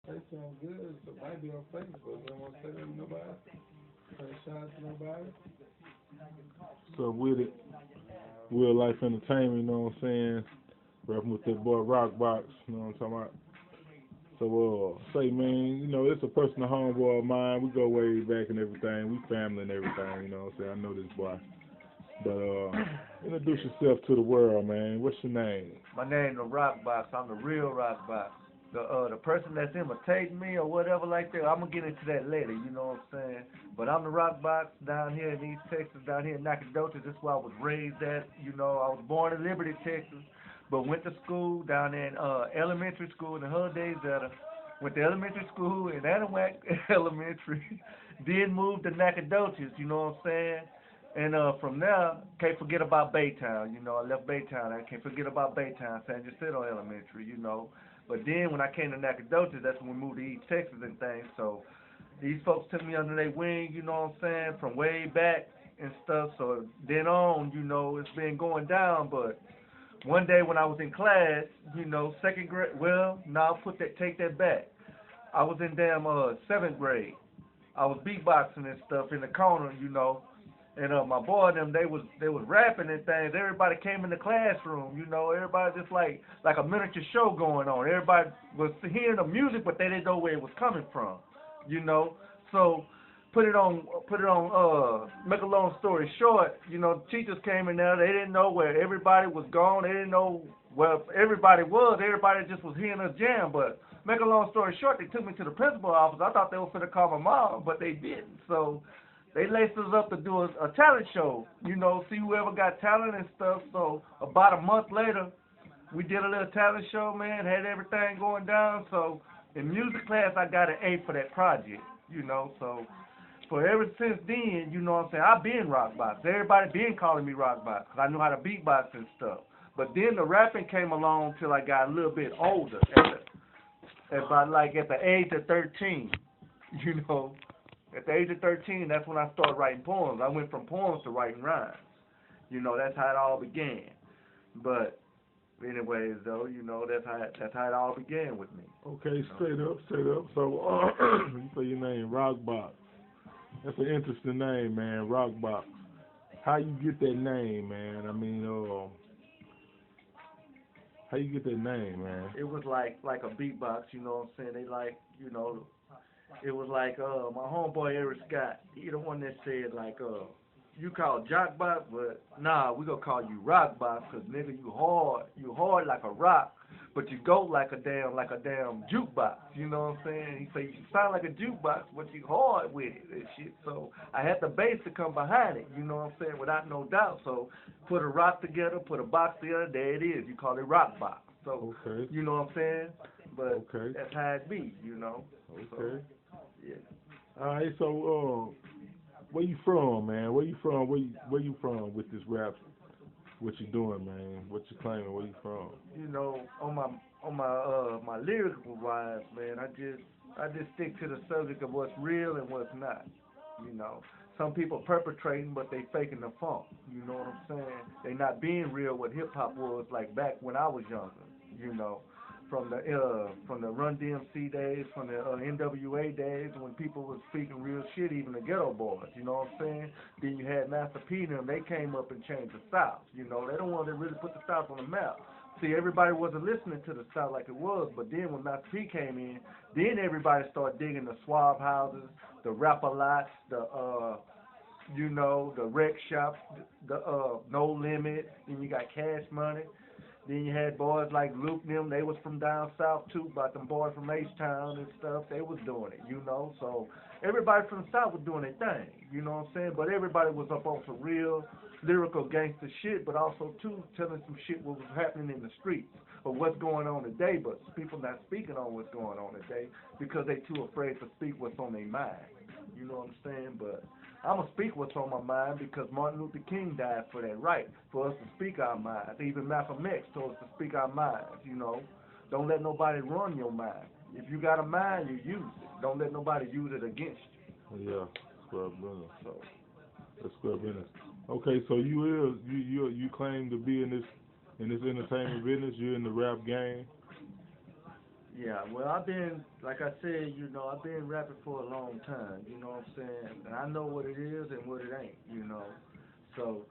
That sounds good. So it might be on Facebook. Don't want to say that to nobody. Say shout out to nobody. So with it, real life entertainment, you know what I'm saying? Rapping with that boy Rockbox, you know what I'm talking about? So, say, man, you know, it's a personal homeboy of mine. We go way back and everything. We family and everything, you know what I'm saying? I know this boy. But, introduce yourself to the world, man. What's your name? My name the Rockbox. I'm the real Rockbox. The person that's imitating me or whatever like that, I'm gonna get into that later. You know what I'm saying? But I'm the Rockbox down here in East Texas, down here in Nacogdoches. This is where I was raised at. You know, I was born in Liberty, Texas, but went to school down there in elementary school in the Hood Days. Went to elementary school in Anahuac Elementary. Then moved to Nacogdoches. You know what I'm saying? And from there, can't forget about Baytown. You know, I left Baytown. I can't forget about Baytown, San Jacinto Elementary, you know. But then when I came to Nacogdoches, that's when we moved to East Texas and things. So these folks took me under their wing, you know what I'm saying, from way back and stuff. So then on, you know, it's been going down. But one day when I was in class, you know, second grade, well, no, take that back. I was in damn seventh grade. I was beatboxing and stuff in the corner, you know. And my boy and them, they was rapping and things. Everybody came in the classroom, you know. Everybody just like a miniature show going on. Everybody was hearing the music, but they didn't know where it was coming from, you know. So make a long story short, you know, teachers came in there. They didn't know where everybody was gone. They didn't know where everybody was. Everybody just was hearing us jam. But make a long story short, they took me to the principal office. I thought they were going to call my mom, but they didn't. So they laced us up to do a talent show, you know, see whoever got talent and stuff. So about a month later, we did a little talent show, man, had everything going down. So in music class, I got an A for that project, you know. So for ever since then, you know what I'm saying, I've been Rockbox. Everybody been calling me Rockbox because I knew how to beatbox and stuff. But then the rapping came along till I got a little bit older, at the age of 13, you know. At the age of 13, that's when I started writing poems. I went from poems to writing rhymes. You know, that's how it all began. But anyways, though, you know, that's how it all began with me. Okay, straight up, straight up. So, you say your name, Rockbox. That's an interesting name, man, Rockbox. How you get that name, man? I mean, how you get that name, man? It was like a beatbox, you know what I'm saying? They like, you know, it was like my homeboy Eric Scott. He the one that said like you call Jockbox, but nah, we gonna call you Rockbox, cause nigga you hard like a rock, but you go like a damn jukebox. You know what I'm saying? He say you sound like a jukebox, but you hard with it and shit. So I had the bass to come behind it. You know what I'm saying? Without no doubt. So put a rock together, put a box together. There it is. You call it Rockbox. So okay. You know what I'm saying? But okay. that's how it be. You know. Okay. So, yeah. All right. So where you from, man? Where you from? Where you from with this rap? What you doing, man? What you claiming? Where you from? You know, on my lyrical wise, man, I just stick to the subject of what's real and what's not. You know, some people perpetrating, but they faking the funk. You know what I'm saying? They not being real what hip hop was like back when I was younger. You know, from the Run DMC days, from the NWA days, when people was speaking real shit, even the Ghetto Boys. You know what I'm saying? Then you had Master P and them. They came up and changed the South. You know, they don't want to really put the South on the map. See, everybody wasn't listening to the South like it was, but then when Master P came in, then everybody started digging the swab houses, the rapper lots, you know, the wreck shops, the No Limit, then you got Cash Money. Then you had boys like Luke and them, they was from down south too, but them boys from H-Town and stuff, they was doing it, you know. So everybody from the south was doing their thing, you know what I'm saying? But everybody was up on some real lyrical gangster shit, but also too telling some shit what was happening in the streets or what's going on today, but people not speaking on what's going on today because they too afraid to speak what's on their mind. You know what I'm saying? But I'm going to speak what's on my mind because Martin Luther King died for that right, for us to speak our minds. Even Malcolm X told us to speak our minds, you know. Don't let nobody run your mind. If you got a mind, you use it. Don't let nobody use it against you. Yeah, scrub business. So that's scrub business. Okay, so you claim to be in this entertainment business. You're in the rap game. Yeah, well, I've been, like I said, I've been rapping for a long time, you know what I'm saying? And I know what it is and what it ain't, So,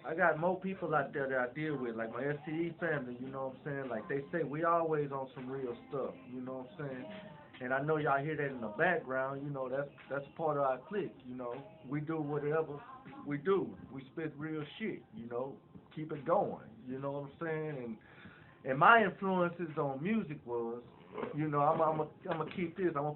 I got more people out there that I deal with, like my STE family, you know what I'm saying? Like they say, we always on some real stuff, you know what I'm saying? And I know y'all hear that in the background, that's part of our clique, We do whatever we do. We spit real shit, Keep it going, you know what I'm saying? And my influences on music was, I'm gonna keep this. I'm gonna